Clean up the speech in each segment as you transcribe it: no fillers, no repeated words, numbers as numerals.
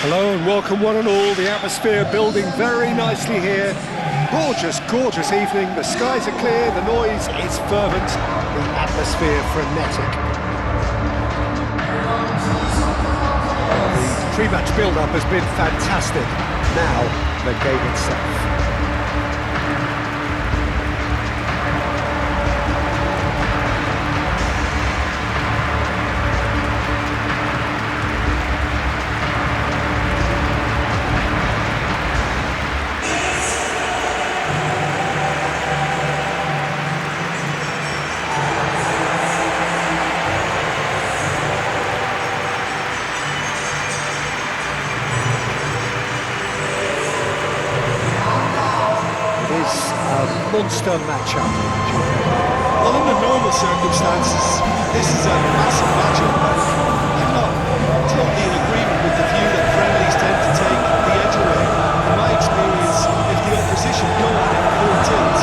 Hello and welcome one and all. The atmosphere building very nicely here. Gorgeous, gorgeous evening. The skies are clear, the noise is fervent, the atmosphere frenetic. The pre-match build-up has been fantastic. Now, the game itself. Monster matchup. Well, under normal circumstances, this is a massive matchup, but I'm not totally in agreement with the view that friendlies tend to take the edge away. In my experience, if the opposition go at it full tilt,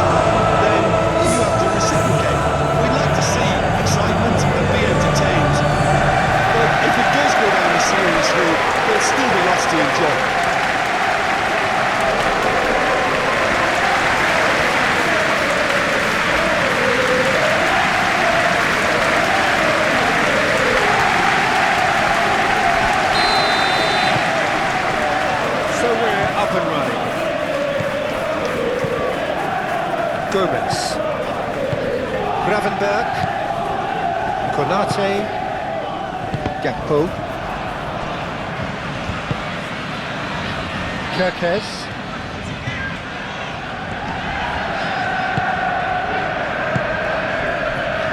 then you have to reciprocate. We'd like to see excitement and be entertained. But if it does go down a serious route, there'll still be lots to enjoy. Gomez, Gravenberg, Konate, Gakpo, Kirkes,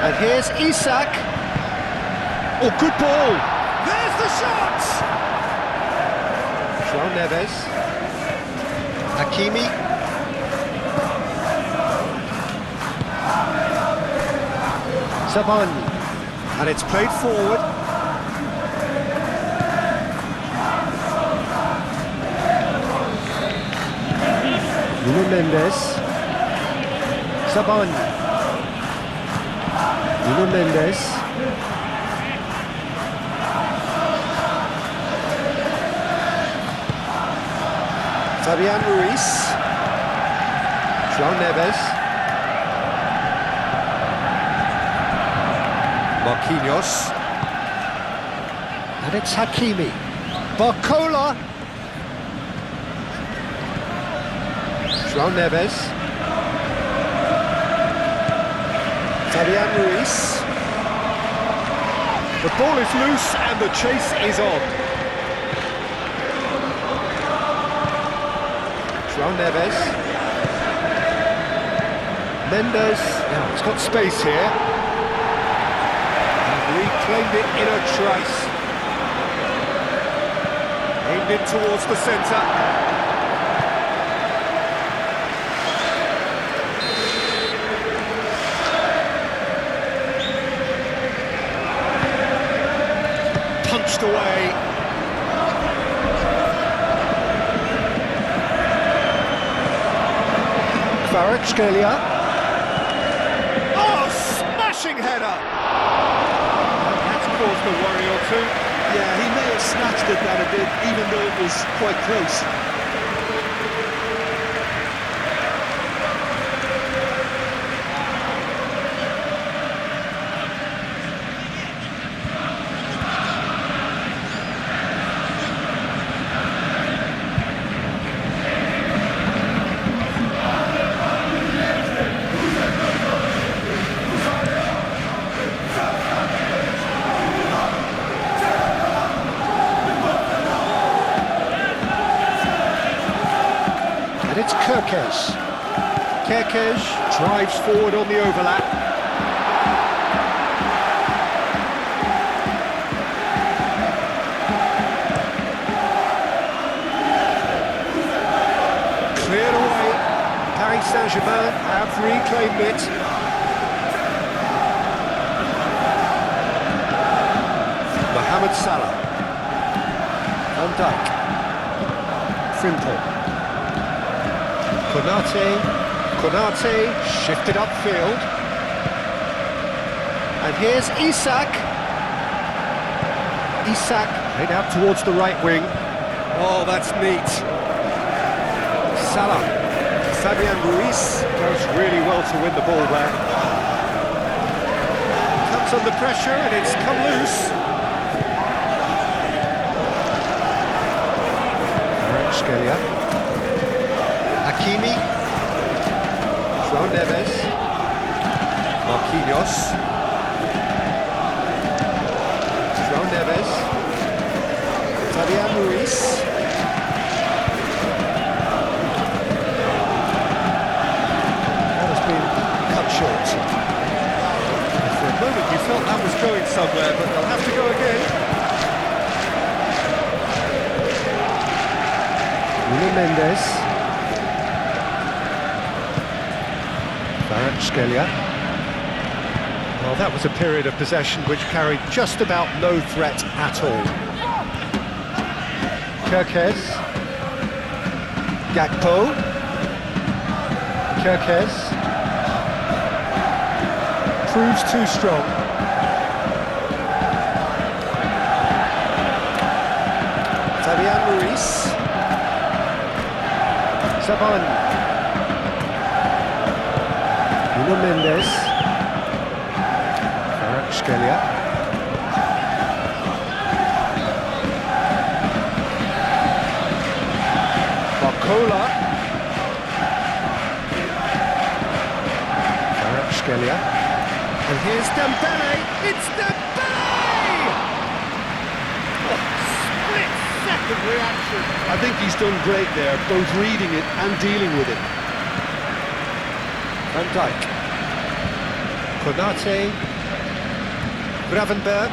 and here's Isak. Oh, good ball! There's the shot! João Neves, Hakimi. Savani, and it's played forward. Nuno Mendes, Savani, Nuno Mendes, Fabian Ruiz, João Neves. Marquinhos, and it's Hakimi, Barcola, João Neves, Fabian Ruiz, the ball is loose and the chase is on. João Neves, Mendes, now it's got space here. Reclaimed it in a trace. Aimed it towards the centre. Punched away. Kvaratskhelia. Oh, smashing header! Caused a worry or two. Yeah, he may have snatched at that a bit, even though it was quite close. It's Kirkes. Kirkes drives forward on the overlap. Cleared away. Paris Saint Germain have reclaimed it. Mohamed Salah. Van Dijk. Frimpong. Konate shifted upfield, and here's Isak. Isak played out towards the right wing. Oh, that's neat. Salah. Fabian Ruiz does really well to win the ball there. Comes under pressure and it's come loose. Scalia. Hakimi. João Neves. Marquinhos. João Neves. Fabian Ruiz. That has been cut short. For a moment you felt that was going somewhere, but they'll have to go again. Nuno Mendes. Scalia. Well, that was a period of possession which carried just about no threat at all. Kirkes. Gakpo. Kirkes. Proves too strong. Fabian Ruiz. Saban. Nuno Mendes. Scalia. Barcola. Scalia. And here's Dembele. It's Dembele! Oh, split-second reaction. I think he's done great there, both reading it and dealing with it. Van Dijk. Konate. Gravenberg.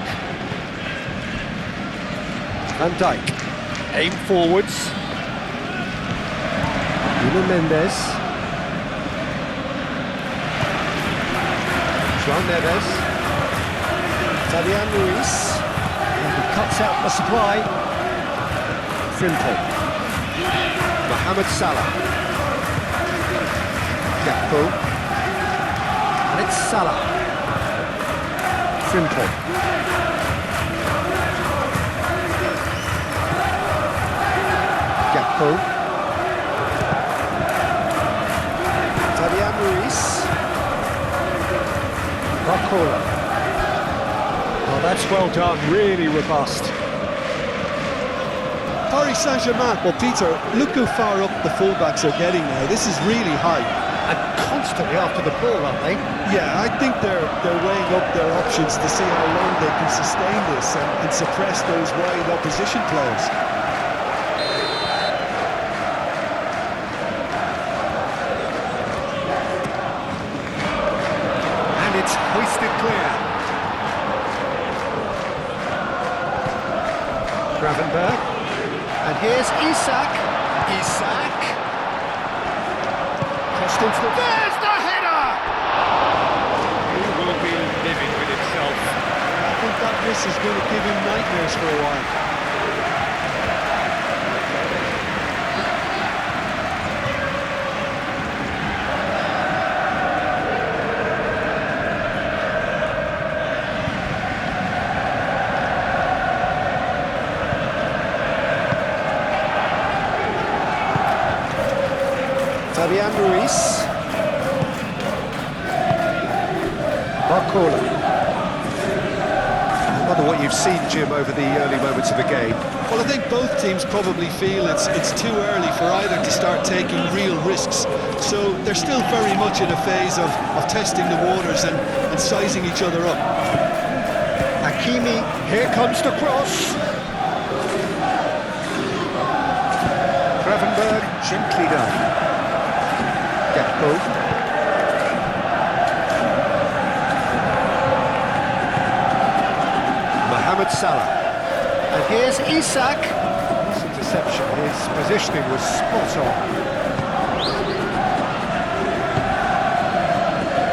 Van Dijk. Aim forwards. Nuno Mendes. João Neves. Fabian Ruiz. And he cuts out the supply. Frimpong. Mohamed Salah. Gakpo. And it's Salah. Frimpong. Gakpo. Fabian Ruiz. Barcola. Oh, that's well done, really robust. Paris Saint Germain, well, Peter, look how far up the fullbacks are getting now. This is really high. And constantly after the ball, aren't they? Yeah, I think they're weighing up their options to see how long they can sustain this and suppress those wide opposition players. And it's hoisted clear. Gravenberg. And here's Isak. Isak. Crossed into the... There's the header! He will be living with himself. I think that miss is going to give him nightmares for a while. Fabian Ruiz. Barcola. I wonder what you've seen, Jim, over the early moments of the game. Well, I think both teams probably feel it's too early for either to start taking real risks. So they're still very much in a phase of testing the waters and sizing each other up. Hakimi, here comes the cross. Gravenberg, gently done. Gakpo. Mohamed Salah. And here's Isak. This interception, his positioning was spot on.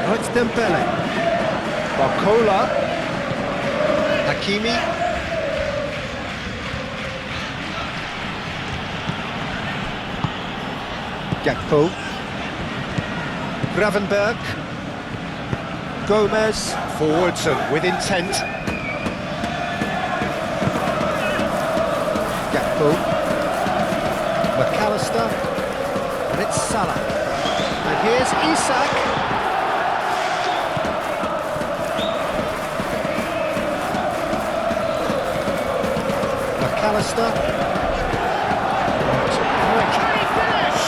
Now it's Dembele. Barcola. Hakimi. Gakpo. Gravenberg. Gomez. Forwards and with intent. Gakpo. McAllister, and it's Salah. And here's Isak. McAllister. Can he finish?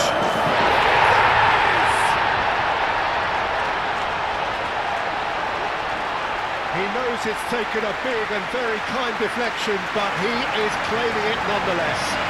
He knows it's taken a big and very kind deflection, but he is claiming it nonetheless.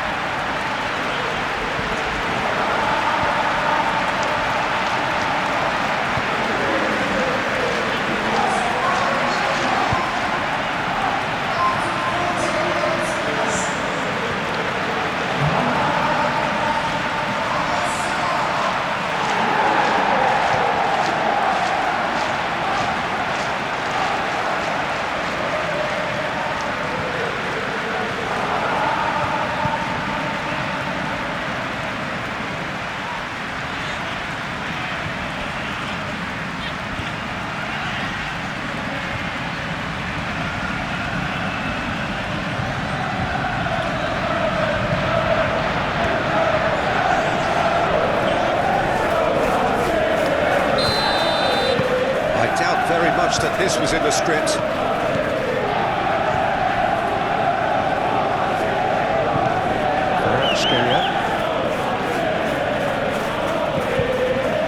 Very much that this was in the script.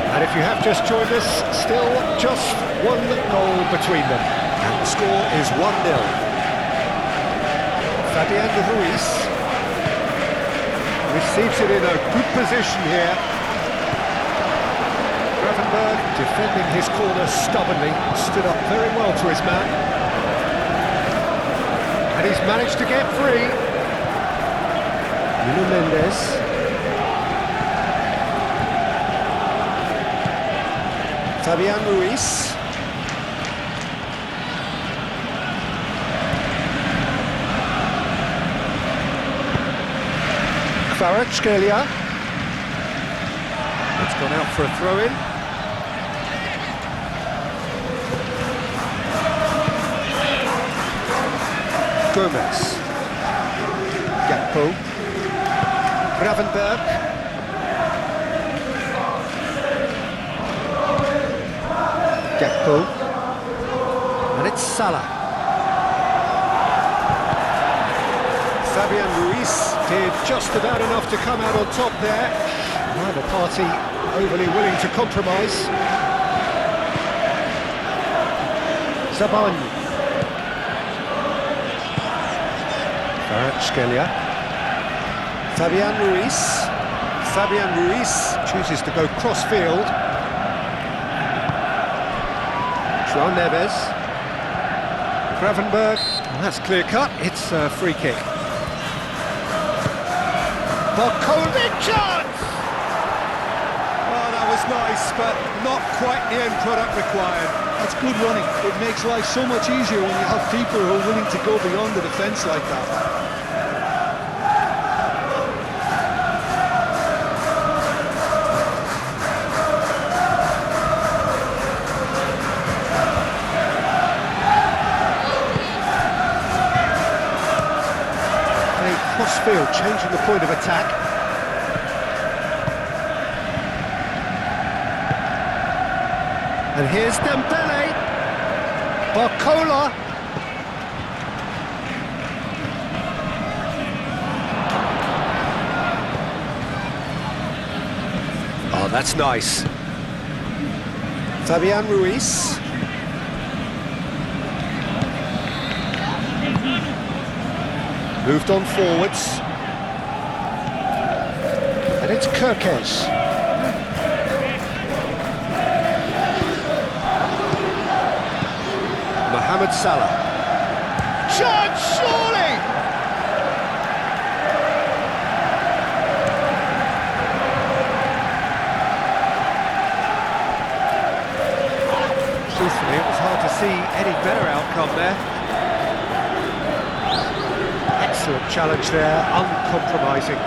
And if you have just joined us, still just one goal between them. And the score is 1-0. Fabian Ruiz receives it in a good position here. Defending his corner stubbornly, stood up very well to his man. And he's managed to get free. Nuno Mendes. Fabian Ruiz. Kvaratskhelia. It's gone out for a throw-in. Gomez, Gakpo, Gravenberg, Gakpo, and it's Salah. Fabian Ruiz did just about enough to come out on top there. Neither party overly willing to compromise. Zabani. Kvaratskhelia. Fabian Ruiz chooses to go cross-field. João Neves. Gravenberg. Well, that's clear-cut. It's a free kick. Barcola chance! Oh, that was nice, but not quite the end product required. That's good running. It makes life so much easier when you have people who are willing to go beyond the defence like that. Crossfield, changing the point of attack. And here's Dembele. Barcola. Oh, that's nice. Fabian Ruiz. Moved on forwards. And it's Kirkes. Mohamed Salah. Chance, surely! Truthfully, it was hard to see any better outcome there. Excellent challenge there, uncompromising.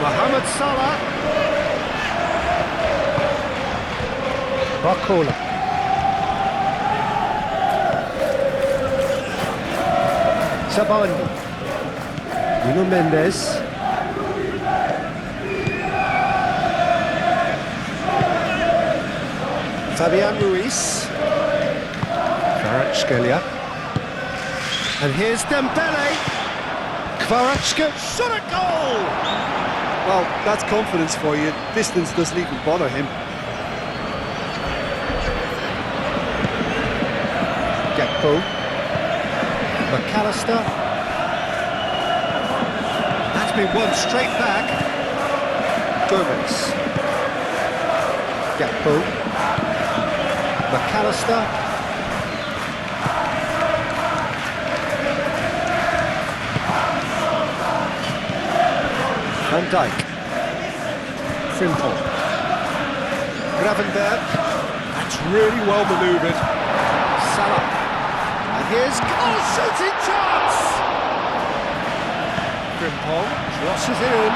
Mohamed Salah. Barcola. Zabani. Nuno Mendes. Fabian Ruiz. Kvaratskhelia. And here's Dembele. Kvaratskhelia, shot a goal! Well, that's confidence for you. Distance doesn't even bother him. Gakpo. McAllister. That's been won straight back. Gomez. Gakpo. McAllister. Van Dijk. Frimpong. Gravenberg. That's really well manoeuvred. Salah. And here's goal shooting chance! Frimpong crosses it in.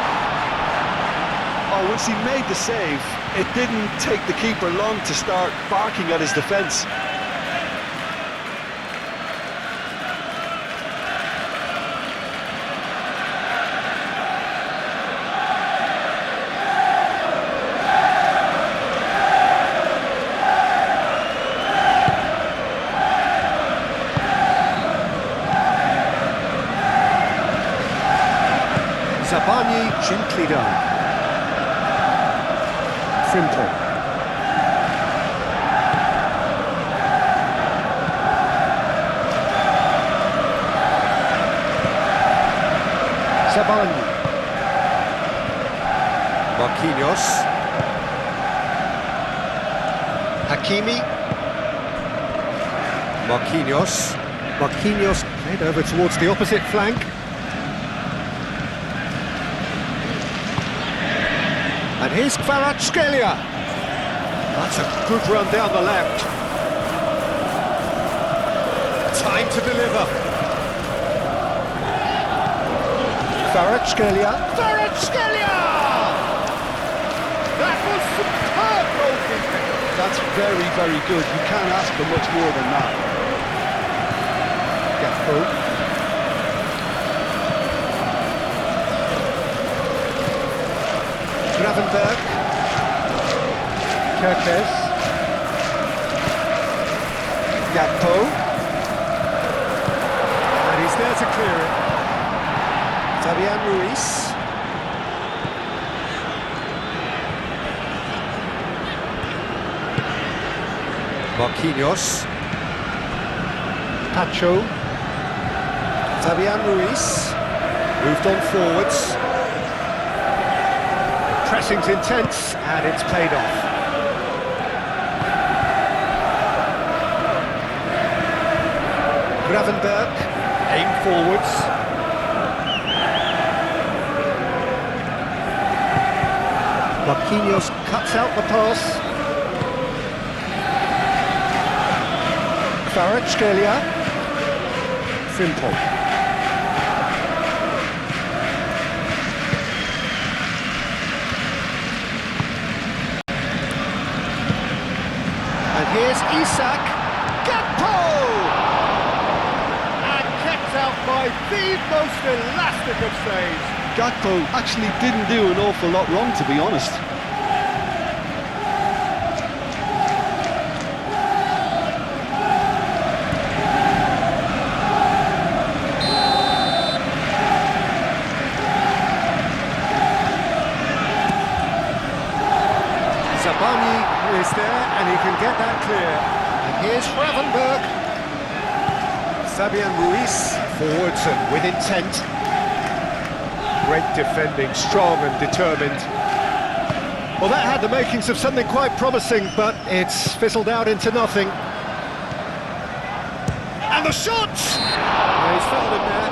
Oh, once he made the save, it didn't take the keeper long to start barking at his defence. Zabani gently done. Frimpong. Zabani. Marquinhos. Hakimi. Marquinhos. Marquinhos played over towards the opposite flank. And here's Kvaratskhelia. That's a good run down the left. Time to deliver. Kvaratskhelia. Kvaratskhelia! That was superb goalkeeping. That's very, very good. You can't ask for much more than that. Gakpo. Gravenberg. Kerkez. Gakpo. And he's there to clear it. Fabian Ruiz. Marquinhos. Pacho. Fabian Ruiz. Moved on forwards. Pressing's intense, and it's paid off. Gravenberg, aim forwards. Marquinhos cuts out the pass. Kvaratskhelia. Frimpong. Here's Isak. Gakpo! And kept out by the most elastic of saves. Gakpo actually didn't do an awful lot wrong, to be honest. Zabani is there, and he can get that clear. And here's Gravenberg. Fabian Ruiz, forwards and with intent. Great defending, strong and determined. Well, that had the makings of something quite promising, but it's fizzled out into nothing. And the shot! Oh, he's fouled him there.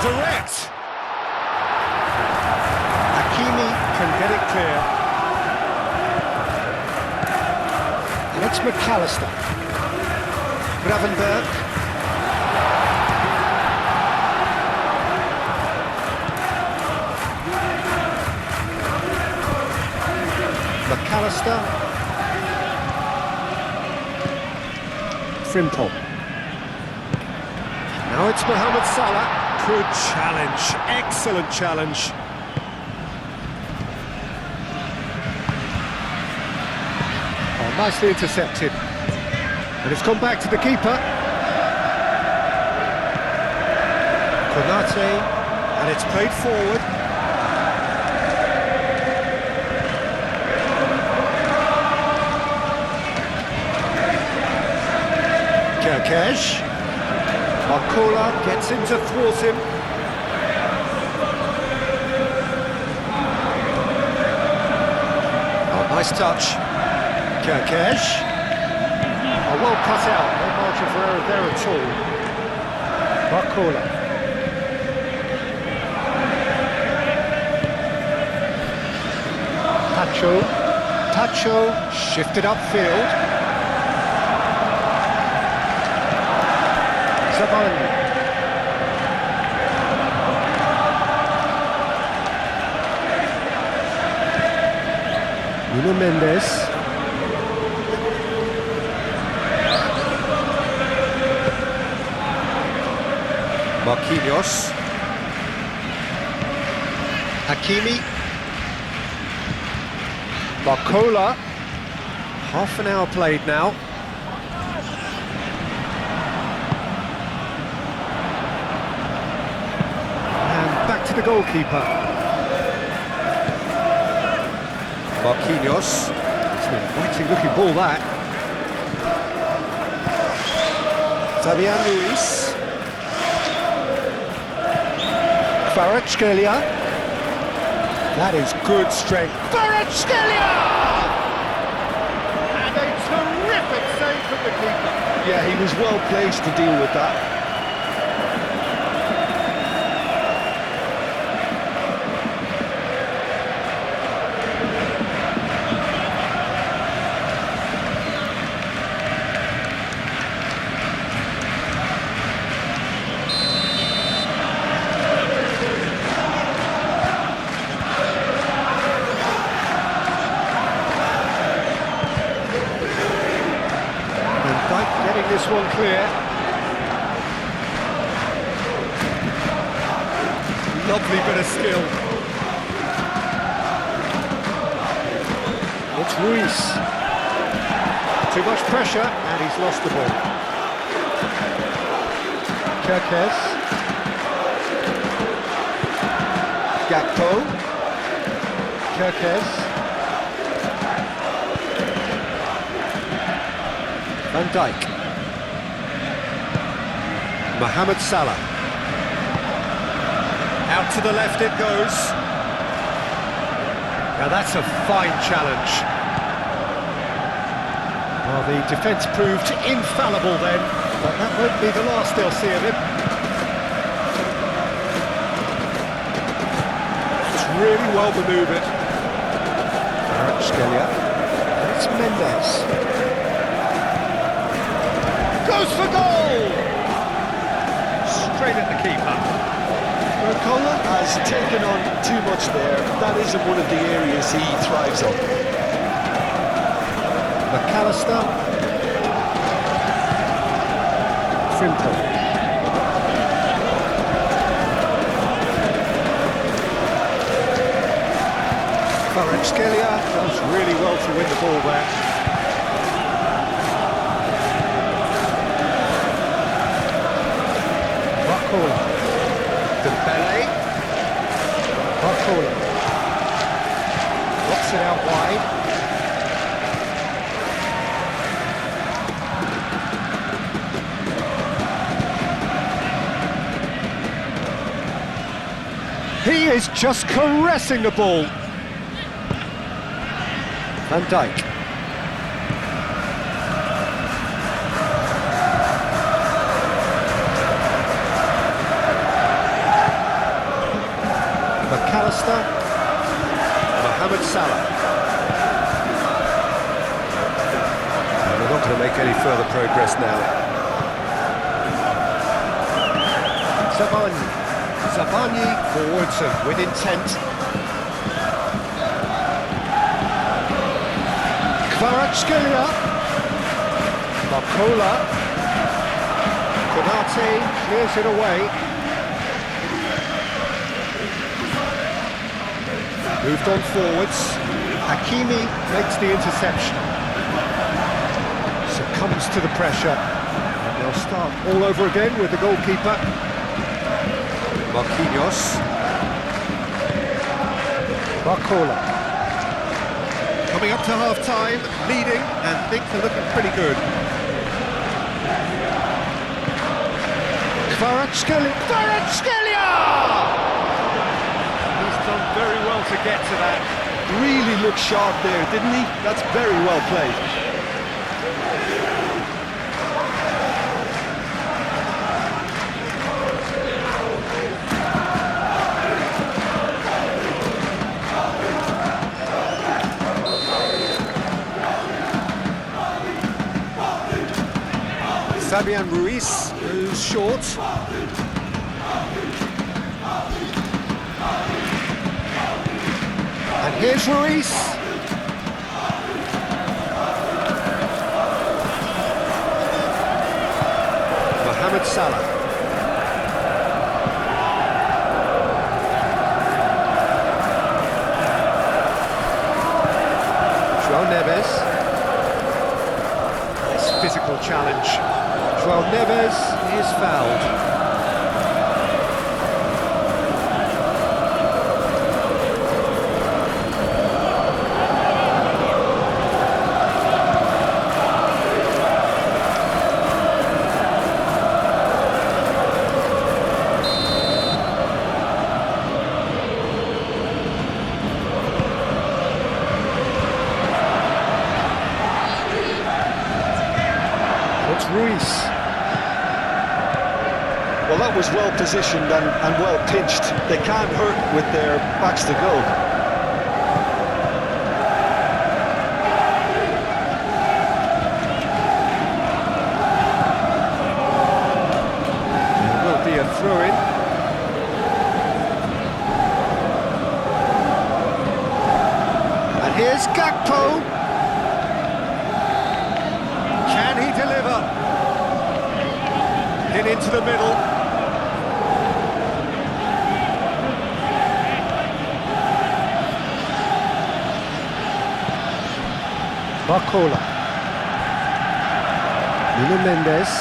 Direct. Hakimi can get it clear. And it's McAllister. Gravenberg. McAllister. Frimpong. Now it's Mohamed Salah. Good challenge, excellent challenge. Oh, nicely intercepted. And it's come back to the keeper. Konate, and it's played forward. Kerkesh. Marcola gets in to thwart him. Oh, nice touch. Kerkesh. Oh, well cut out. No margin for error there at all. Marcola. Tacho shifted upfield. Zabani. Nuno Mendes. Marquinhos. Hakimi. Marcola. Half an hour played now. And back to the goalkeeper. Marquinhos. It's an inviting looking ball, that. Fabian Ruiz. Kvaratskhelia. That is good strength. Kvaratskhelia! And a terrific save from the keeper. Yeah, he was well placed to deal with that. Getting this one clear. Lovely bit of skill. It's Ruiz. Too much pressure, and he's lost the ball. Kerkez. Gakpo. Kerkez. Van Dijk. Mohamed Salah. Out to the left it goes. Now that's a fine challenge. Well, the defence proved infallible then, but that won't be the last they'll see of him. It's really well manoeuvred. Kvaratskhelia. And it's Mendes. Goes for goal! Straight at the keeper. Marcola has taken on too much there. That isn't one of the areas he thrives on. McAllister. Frimpong. Kvaratskhelia does really well to win the ball there. Dembele. Marcola. Blocks it out wide. He is just caressing the ball. Van Dijk. McAllister. Mohamed Salah. And they're not going to make any further progress now. Zabani forwards and with intent. Kvaratskhelia. Barcola. Konate clears it away. Moved on forwards. Hakimi makes the interception. Succumbs to the pressure. And they'll start all over again with the goalkeeper. Marquinhos. Barcola. Coming up to half-time, leading, and things are looking pretty good. Kvaratskhelia! He's done very well to get to that. Really looked sharp there, didn't he? That's very well played. Fabian Ruiz goes short. And here's Ruiz. Mohamed Salah. João Neves. This physical challenge. João Neves is fouled. It's Ruiz. Well, that was well positioned and well pitched. They can't hurt with their backs to goal. There will be a throw-in. And here's Gakpo. Can he deliver? In into the middle. Barcola. Nuno Mendes.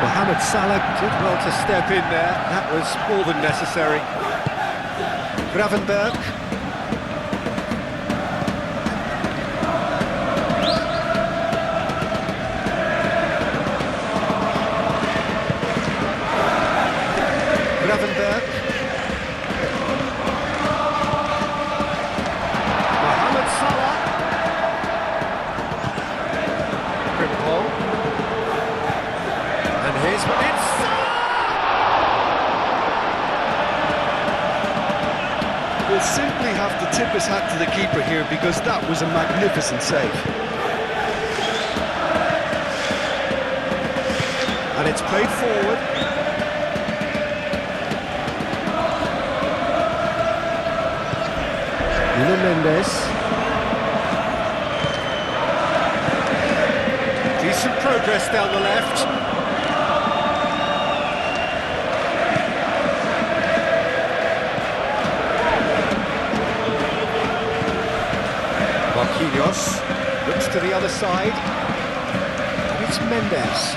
Mohamed Salah did well to step in there. That was more than necessary. Gravenberch. Gravenberch. Mohamed Salah. Liverpool. And here's it's Salah! We'll simply have to tip his hat to the keeper here because that was a magnificent save. And it's played forward. Nuno Mendes. Decent progress down the left. Marquinhos looks to the other side. And it's Mendes.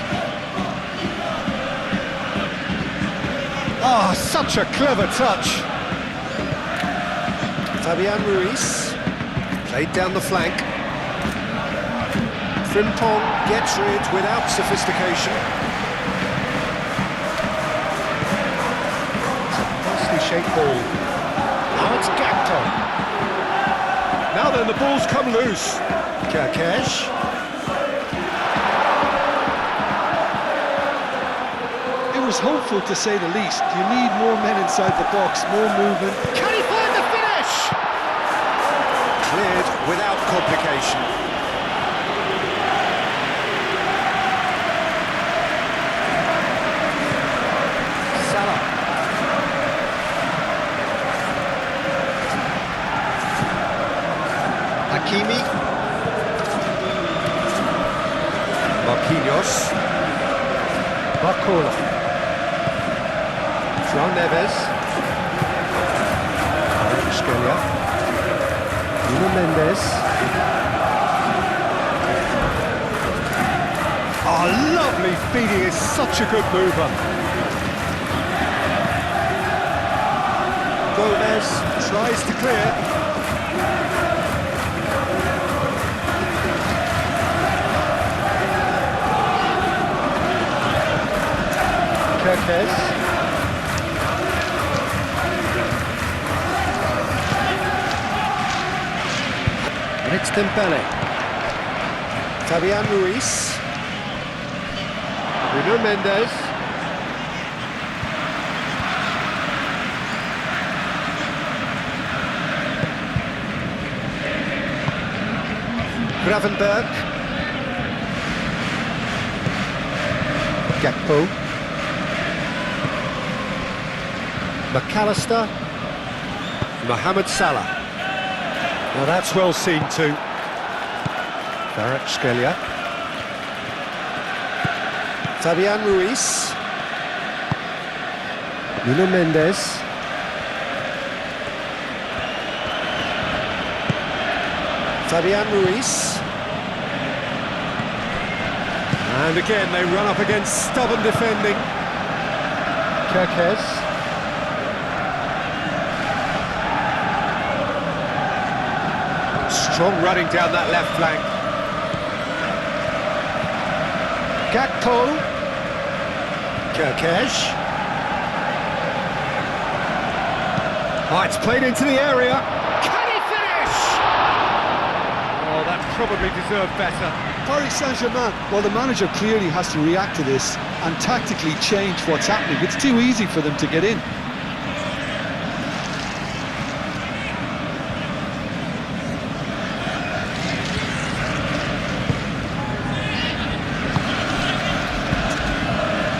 Ah, such a clever touch. Fabian Ruiz, played down the flank. Frimpong gets rid without sophistication. It's a nicely shaped ball. Now it's Gakpo. Now then, the ball's come loose. Kerkesh. It was hopeful to say the least. You need more men inside the box, more movement. Can he find the finish? Cleared without complication. Salah. Hakimi. Marquinhos. Barcola. João Neves. Scalia. Nuno Mendes. Oh, lovely feeding, is such a good mover. Gomez tries to clear. Kerkez. And it's Dembele. Fabian Ruiz. Nuno Mendes. Gravenberg. Gakpo. McAllister. Mohamed Salah. Now that's well seen too. Paris Scalia. Fabian Ruiz. Nuno Mendes. Fabian Ruiz. And again they run up against stubborn defending. Kerkez. Strong running down that left flank. Gakpo. Kerkez. Oh, it's played into the area. Can he finish? Oh, that probably deserved better. Paris Saint Germain, well, the manager clearly has to react to this and tactically change what's happening. It's too easy for them to get in.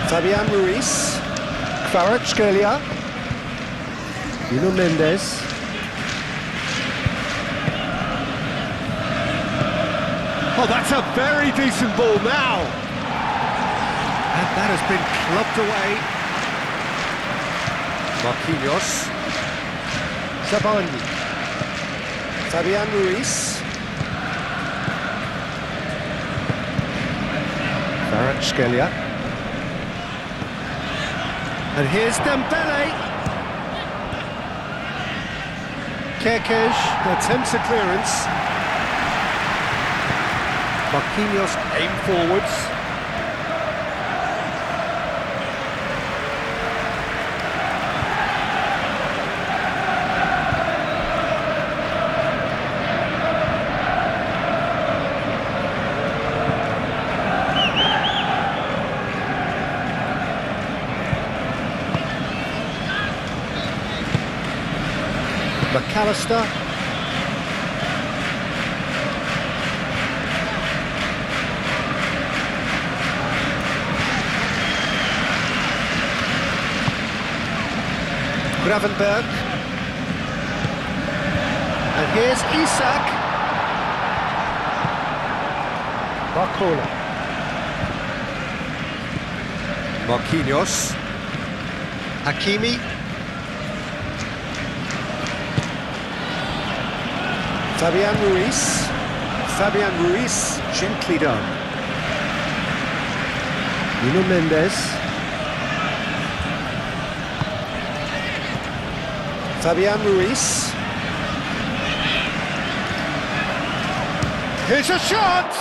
Fabian Ruiz. Paris Scalia. Nuno Mendes. Oh, that's a very decent ball now. And that has been clubbed away. Marquinhos. Zabani. Fabian Ruiz. Paris Scalia. And here's Dembele. Kerkez attempts a clearance. Marquinhos aim forwards. McAllister. Gravenberg. And here's Isak. Barcola. Marquinhos. Hakimi. Fabian Ruiz. Fabian Ruiz, gently done. Nuno Mendes. Fabian Ruiz. Here's a shot!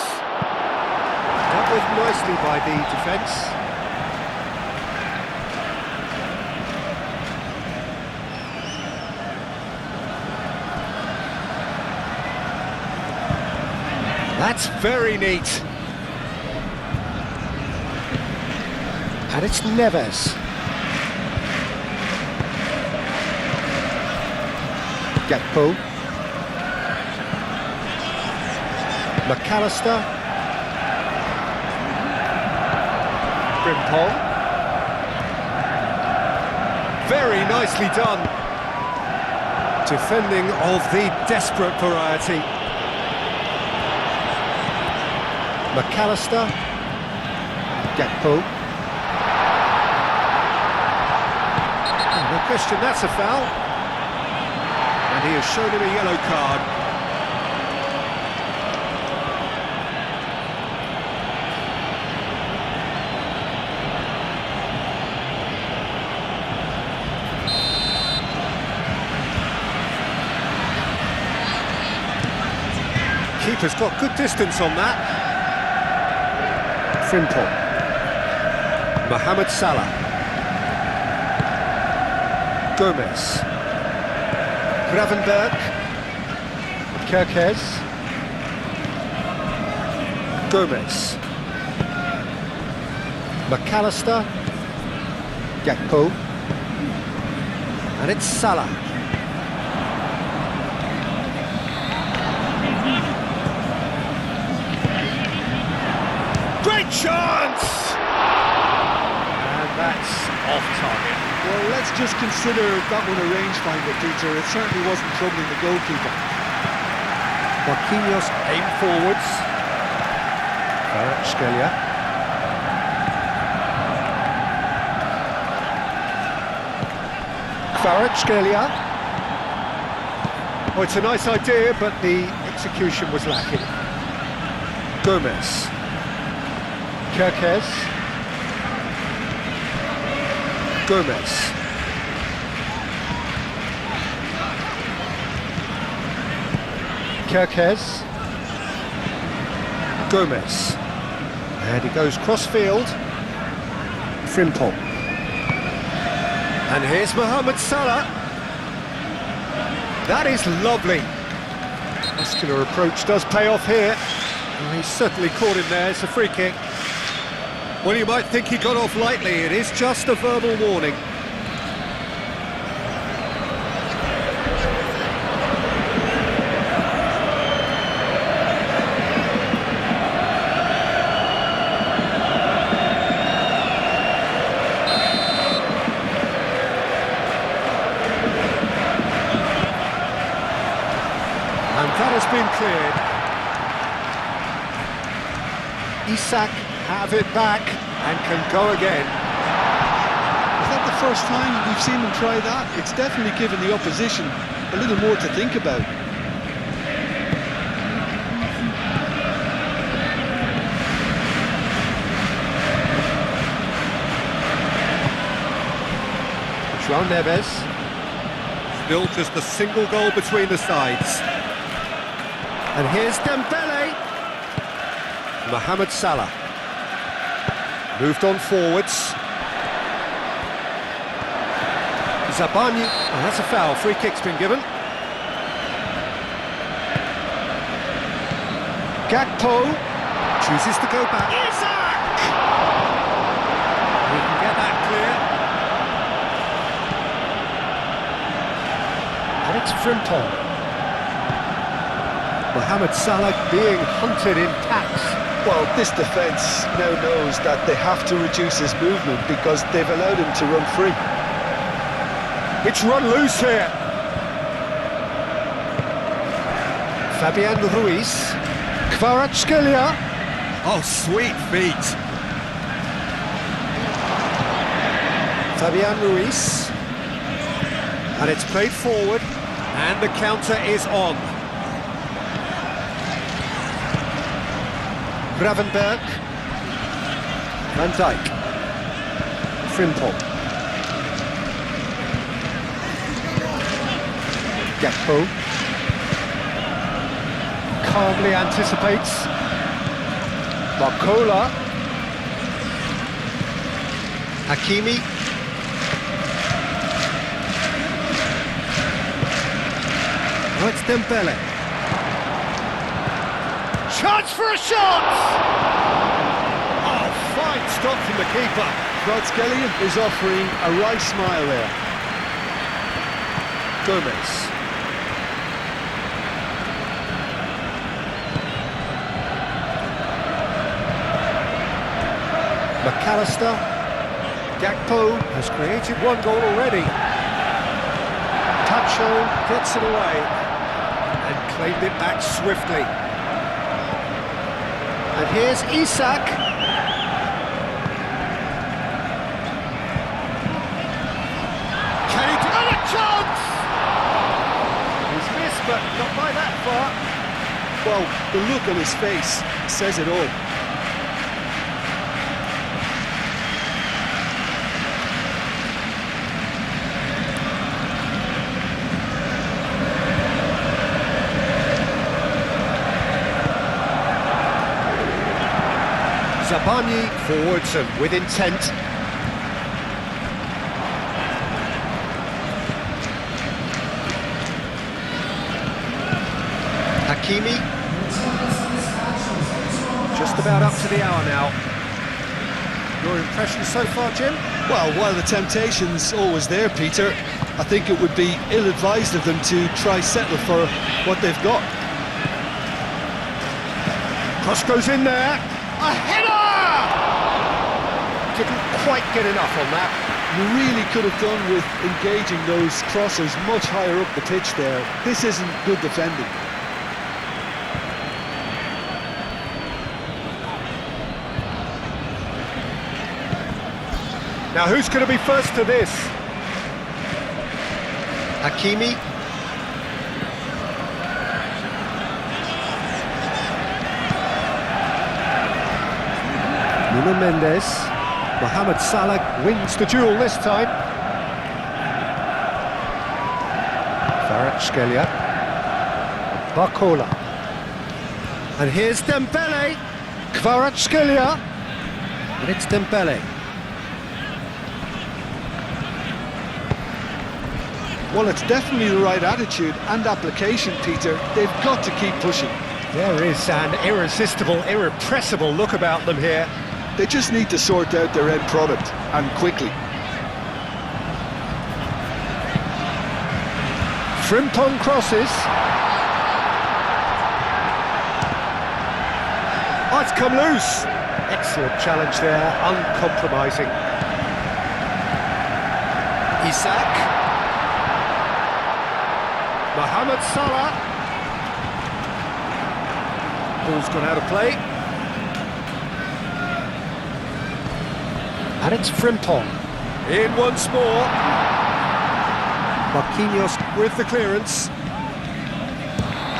That was nicely by the defence. That's very neat. And it's Neves. Gakpo. McAllister. Frimpong. Very nicely done. Defending of the desperate variety. McAllister. Gakpo. No question, that's a foul. And he has shown him a yellow card. Keeper's got good distance on that. Frimpong. Mohamed Salah. Gomez. Gravenberg. Kerkez. Gomez. McAllister. Gakpo. And it's Salah. Great chance! And that's off target. Well, let's just consider that one a rangefinder, Peter. It certainly wasn't troubling the goalkeeper. Marquinhos aim forwards. Kvaratskhelia. Kvaratskhelia. Oh, it's a nice idea, but the execution was lacking. Gomez. Kerkez. Gomez. Kerkez. Gomez. And he goes cross-field. Frimpong. And here's Mohamed Salah. That is lovely. Muscular approach does pay off here. And he's certainly caught him there. It's a free kick. Well, you might think he got off lightly. It is just a verbal warning. And that has been cleared. Isak have it back and can go again. Is that the first time we've seen them try that? It's definitely given the opposition a little more to think about. João Neves. Still just a single goal between the sides. And here's Dembele. Mohamed Salah. Moved on forwards. Zabani. Oh, that's a foul. Free kick's been given. Gakpo chooses to go back. Isak! He can get that clear. And it's Frimpong. Mohamed Salah being hunted in packs. Well, this defence now knows that they have to reduce his movement because they've allowed him to run free. It's run loose here. Fabian Ruiz. Kvaratskhelia. Oh, sweet feet. Fabian Ruiz. And it's played forward. And the counter is on. Gravenberg. Van Dijk. Frimpong. Gakpo. Calmly anticipates. Barcola. Hakimi. Oh, it's Dembele. Chance for a shot! Oh, fine stop from the keeper. Kvaratskhelia is offering a wry smile there. Gomez. McAllister. Gakpo has created one goal already. Tacho gets it away and claimed it back swiftly. And here's Isak. Can he do a chance? He's missed, but not by that far. Well, the look on his face says it all. Zabani forwards and with intent. Hakimi. Just about up to the hour now. Your impression so far, Jim? Well, while the temptation's always there, Peter, I think it would be ill-advised of them to try settle for what they've got. Cross goes in there. A header! Didn't quite get enough on that. You really could have done with engaging those crossers much higher up the pitch there. This isn't good defending. Now who's going to be first to this? Hakimi. Nuno Mendes. Mohamed Salah wins the duel this time. Kvaratskhelia. Barcola. And here's Dembele. Kvaratskhelia. And it's Dembele. Well, it's definitely the right attitude and application, Peter. They've got to keep pushing. There is an irresistible, irrepressible look about them here. They just need to sort out their end product, and quickly. Frimpong crosses. Oh, it's come loose. Excellent challenge there, uncompromising. Isak. Mohamed Salah. Ball's gone out of play. And it's Frimpong. In once more. Marquinhos with the clearance.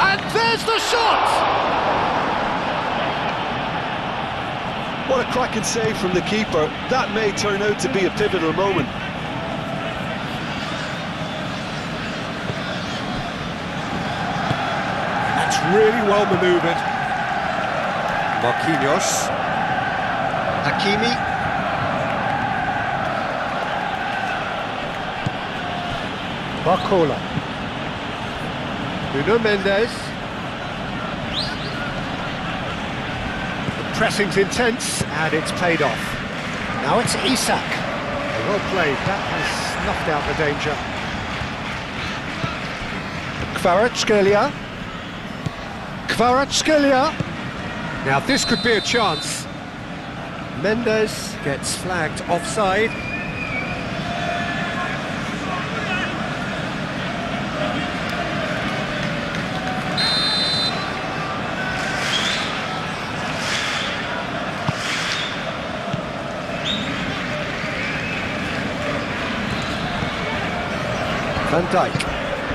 And there's the shot! What a cracking save from the keeper. That may turn out to be a pivotal moment. That's really well manoeuvred. Marquinhos. Hakimi. Barcola. Nuno Mendes. The pressing's intense and it's paid off. Now it's Isak. Well played, that has snuffed out the danger. Kvaratskhelia. Kvaratskhelia. Now this could be a chance. Mendes gets flagged offside.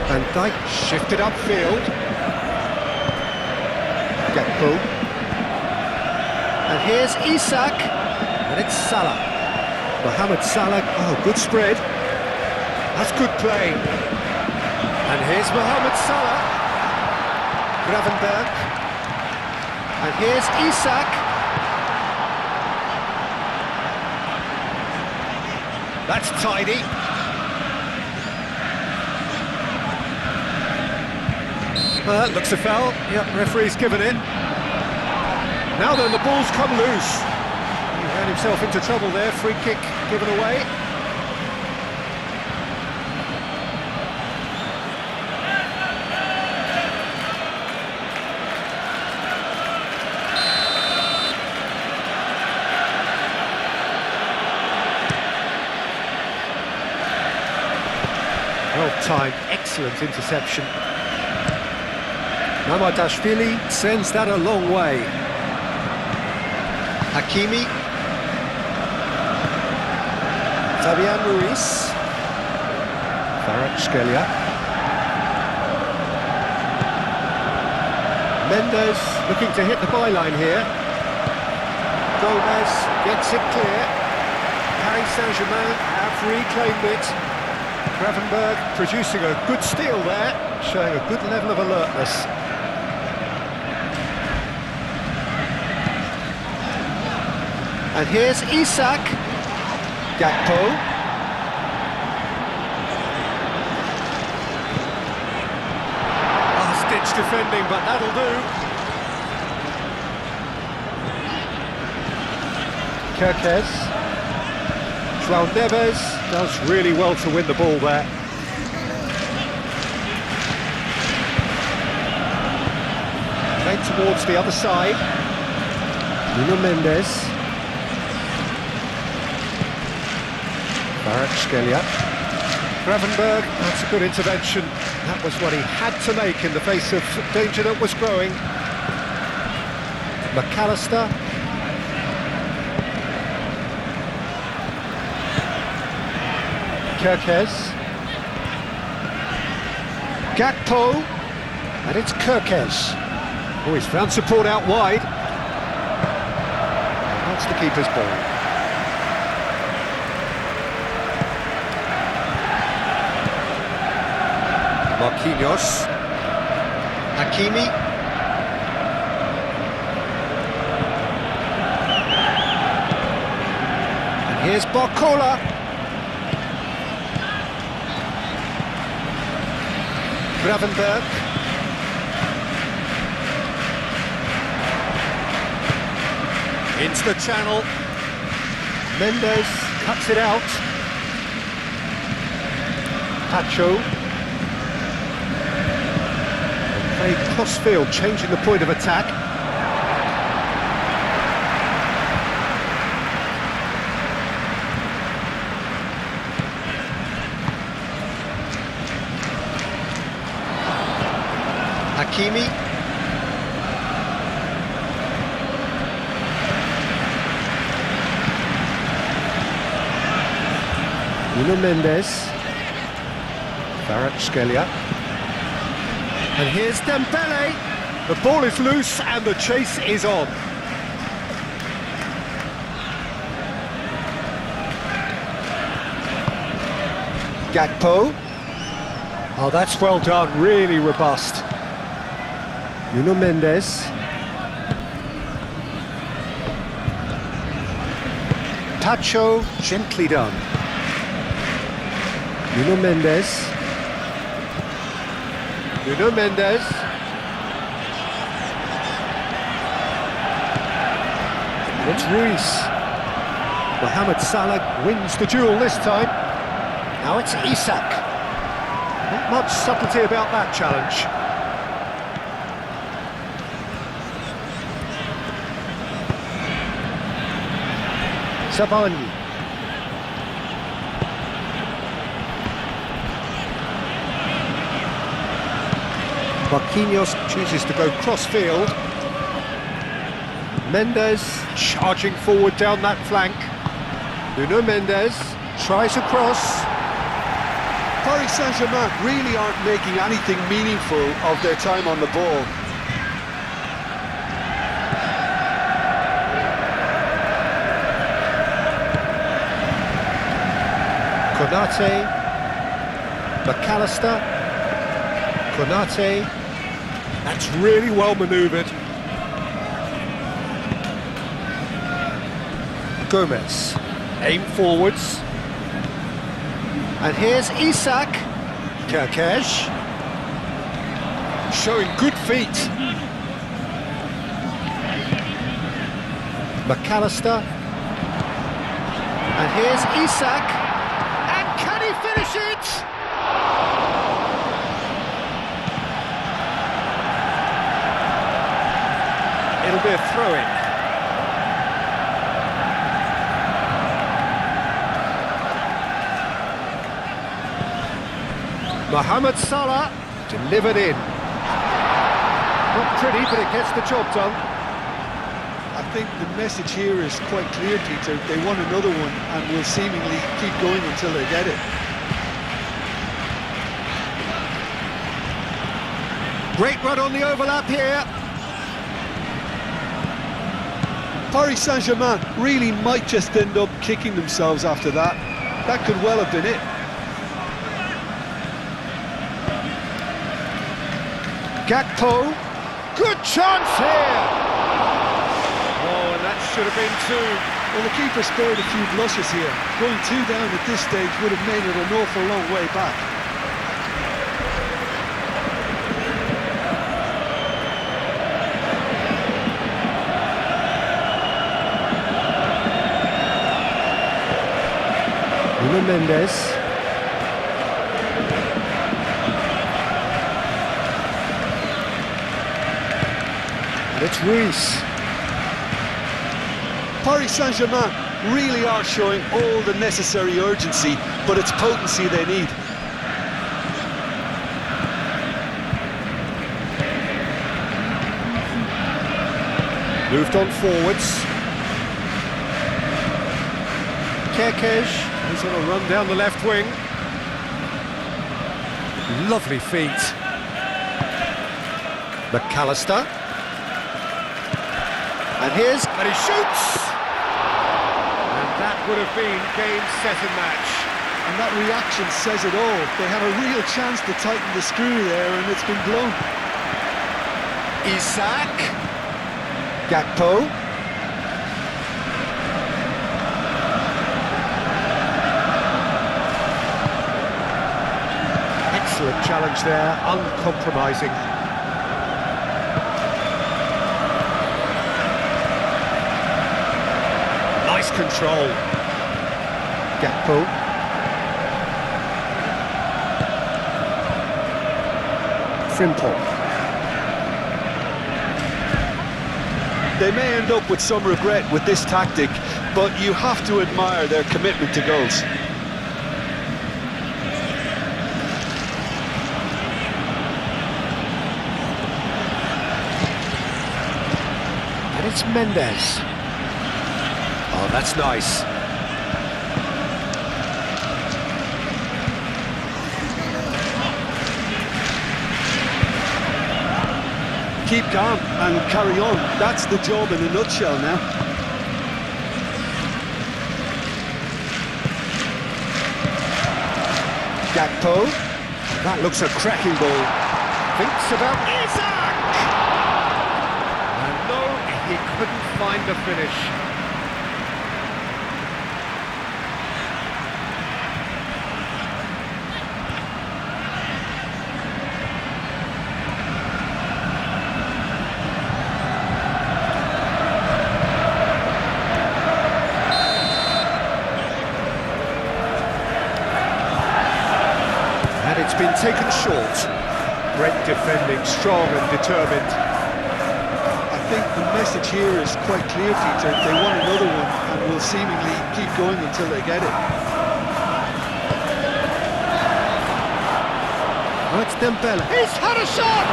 Van Dijk shifted upfield. Gakpo. And here's Isak. And it's Salah. Mohamed Salah. Oh, good spread. That's good play. And here's Mohamed Salah. Gravenberg. And here's Isak. That's tidy. Well, that looks a foul. Yep, referee's given it. Now then, the ball's come loose. He ran himself into trouble there. Free kick given away. Well timed, excellent interception. Mamadashvili sends that a long way. Hakimi. Fabian Ruiz. Kvaratskhelia. Mendes looking to hit the byline here. Gomez gets it clear. Paris Saint Germain have reclaimed it. Gravenberg producing a good steal there, showing a good level of alertness. And here's Isak. Gakpo. Last-ditch defending, but that'll do. Kerkez. João Neves does really well to win the ball there. Played towards the other side. Nuno Mendes. Kvaratskhelia. Gravenberg, that's a good intervention. That was what he had to make in the face of danger that was growing. McAllister. Kerkez. Gakpo. And it's Kerkez. Oh, he's found support out wide. That's the keeper's ball. Marquinhos. Hakimi. And here's Barcola. Gravenberg. Into the channel. Mendes cuts it out. Pacho. Played cross-field, changing the point of attack. Hakimi. Nuno Mendes. Kvaratskhelia. And here's Dembele. The ball is loose and the chase is on. Gakpo. Oh, that's well done, really robust. Nuno Mendes. Pacho, gently done. Nuno Mendes. Nuno Mendes. It's Ruiz. Mohamed Salah wins the duel this time. Now it's Isak. Not much subtlety about that challenge. Savani. Marquinhos chooses to go cross-field. Mendes charging forward down that flank. Nuno Mendes tries a cross. Paris Saint Germain really aren't making anything meaningful of their time on the ball. Konate. McAllister. Konate. That's really well manoeuvred. Gomez. Aim forwards. And here's Isak. Kerkez. Showing good feet. McAllister. And here's Isak. And can he finish it? It'll be a throw-in. Mohamed Salah delivered in. Not pretty, but it gets the job done. A think the message here is quite clear, Peter. They want another one and will seemingly keep going until they get it. Great run on the overlap here. Paris Saint Germain really might just end up kicking themselves after that. That could well have been it. Gakpo, good chance here! Oh, and that should have been two. Well, the keeper spared a few blushes here. Going two down at this stage would have made it an awful long way back. Mendes. And it's Ruiz. Paris Saint Germain really are showing all the necessary urgency, but it's potency they need. Moved on forwards. Kekes. He's on a run down the left wing. Lovely feet. McAllister. And he shoots! And that would have been game, set and match. And that reaction says it all. They had a real chance to tighten the screw there, and it's been blown. Isak. Gakpo. Excellent challenge there, uncompromising. Nice control. Gakpo. Frimpong. They may end up with some regret with this tactic, but you have to admire their commitment to goals. And it's Mendes. Oh, that's nice. Keep calm and carry on. That's the job in a nutshell now. Gakpo. That looks a cracking ball. Thinks about Isak! And no, he couldn't find the finish. It's been taken short. Great defending, strong and determined. I think the message here is quite clear, Peter. They want another one and will seemingly keep going until they get it. Oh, it's Dembele. He's had a shot!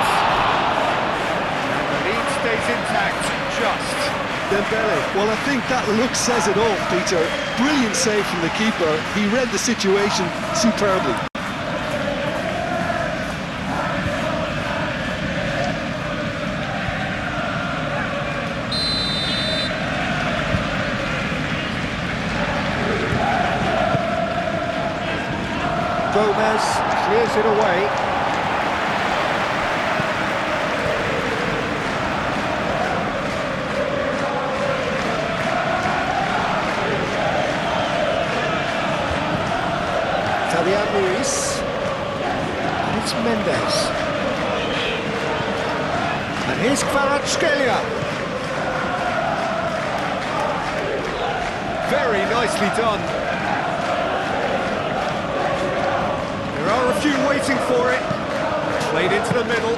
And the lead stays intact, just. Dembele, well, I think that look says it all, Peter. Brilliant save from the keeper. He read the situation superbly. Gomez clears it away. Fabian Ruiz. And it's Mendes. And here's Kvaratskhelia. Very nicely done. There are a few waiting for it. Played into the middle.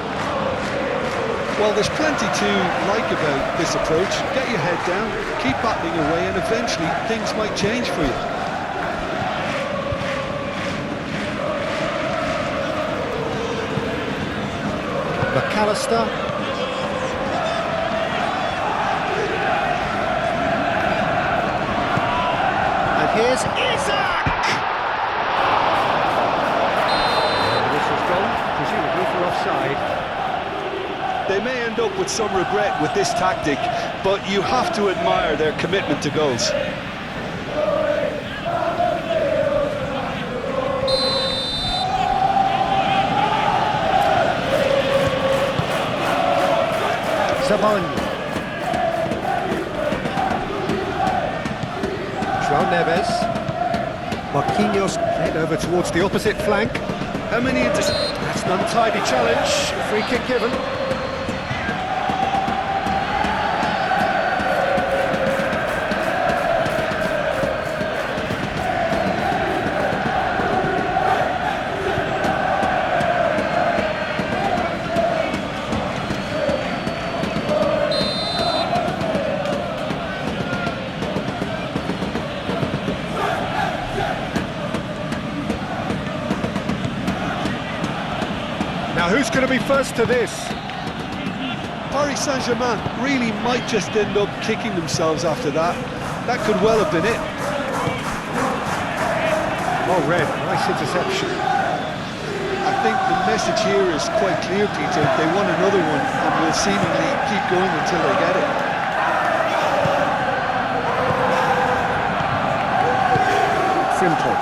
Well, there's plenty to like about this approach. Get your head down, keep battling away, and eventually things might change for you. McAllister. end up with some regret with this tactic, but you have to admire their commitment to goals. Zabani. João Neves. Marquinhos played over towards the opposite flank. How many That's an untidy challenge. Free kick given. Now who's going to be first to this? Paris Saint Germain really might just end up kicking themselves after that. That could well have been it. Well read, nice interception. I think the message here is quite clear, Peter. They want another one and will seemingly keep going until they get it. Frimpong.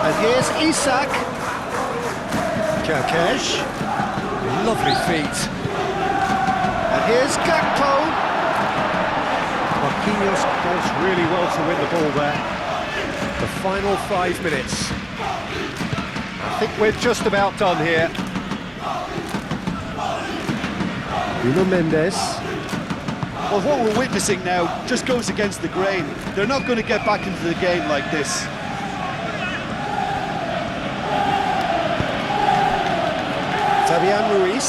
And here's Isak. Kerkesh. Lovely feet. And here's Gakpo. Marquinhos does really well to win the ball there. The final 5 minutes. I think we're just about done here. Nuno Mendes. Well, what we're witnessing now just goes against the grain. They're not going to get back into the game like this. Fabian Ruiz.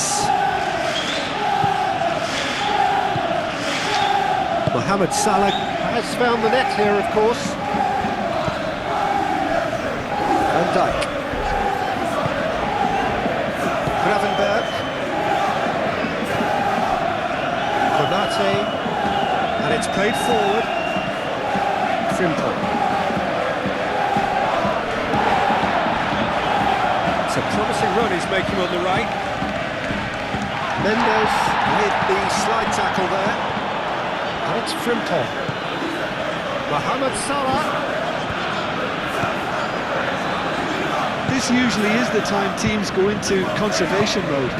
Mohamed Salah has found the net here, of course. Van Dijk. Gravenberg. Konate. And it's played forward. Frimpong. It's a promising run he's making on the right. Mendes with the slide tackle there. And it's Frimpong. Mohamed Salah. This usually is the time teams go into conservation mode.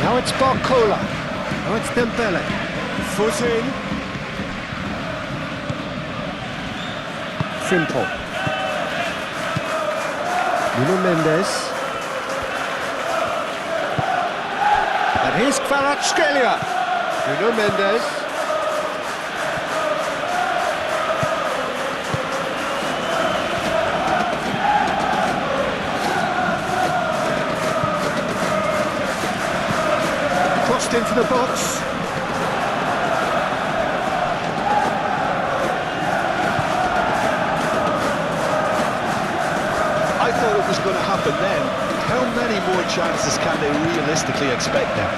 Now it's Barcola. Now it's Dembele. Foot in. Frimpong. Nuno Mendes. And here's Kvaratskhelia. Nuno Mendes. Crossed into the box. I thought it was going to happen then. How many more chances can they realistically expect now?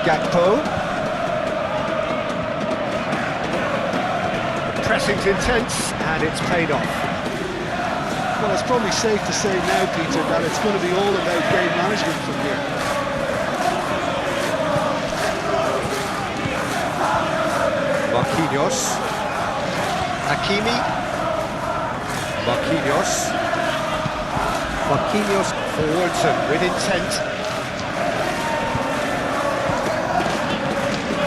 Gakpo. The pressing's intense and it's paid off. Well, it's probably safe to say now, Peter, that it's going to be all about game management from here. Marquinhos. Hakimi. Marquinhos. Marquinhos forwards and with intent.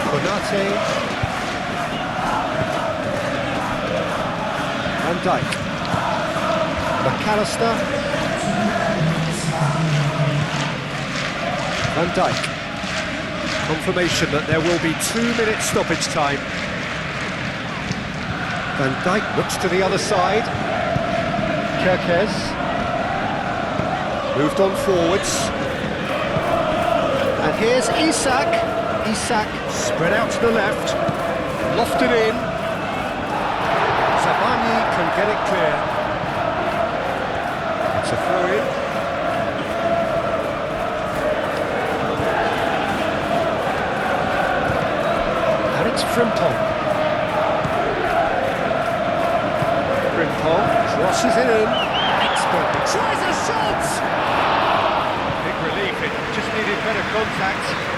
Konate. Van Dijk. McAllister. Van Dijk. Confirmation that there will be 2-minute stoppage time. Van Dijk looks to the other side. Kerkez. Moved on forwards. And here's Isak. Isak spread out to the left. Lofted in. Zabani can get it clear. It's a throw-in. And it's Frimpong. Carvajal crosses it in. Expertly tries a shot! Big relief, it just needed better contact.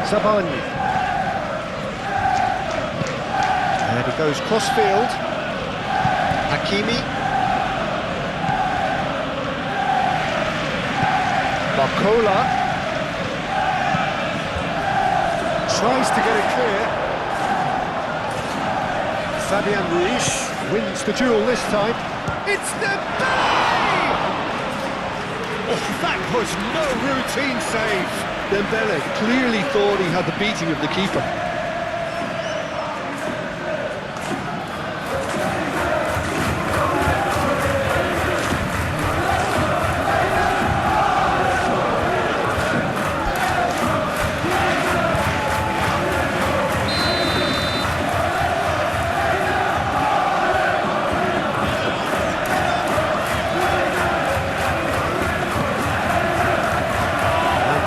Zabani. And it goes cross-field. Hakimi. Barcola. Tries to get it clear. Fabian Ruiz wins the duel this time. It's the bay! Oh, that was no routine save. Dembele clearly thought he had the beating of the keeper.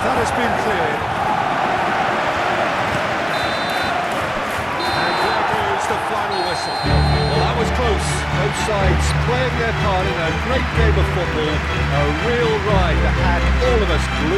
That has been cleared. And there goes the final whistle. Well, that was close. Both sides playing their part in a great game of football. A real ride that had all of us glued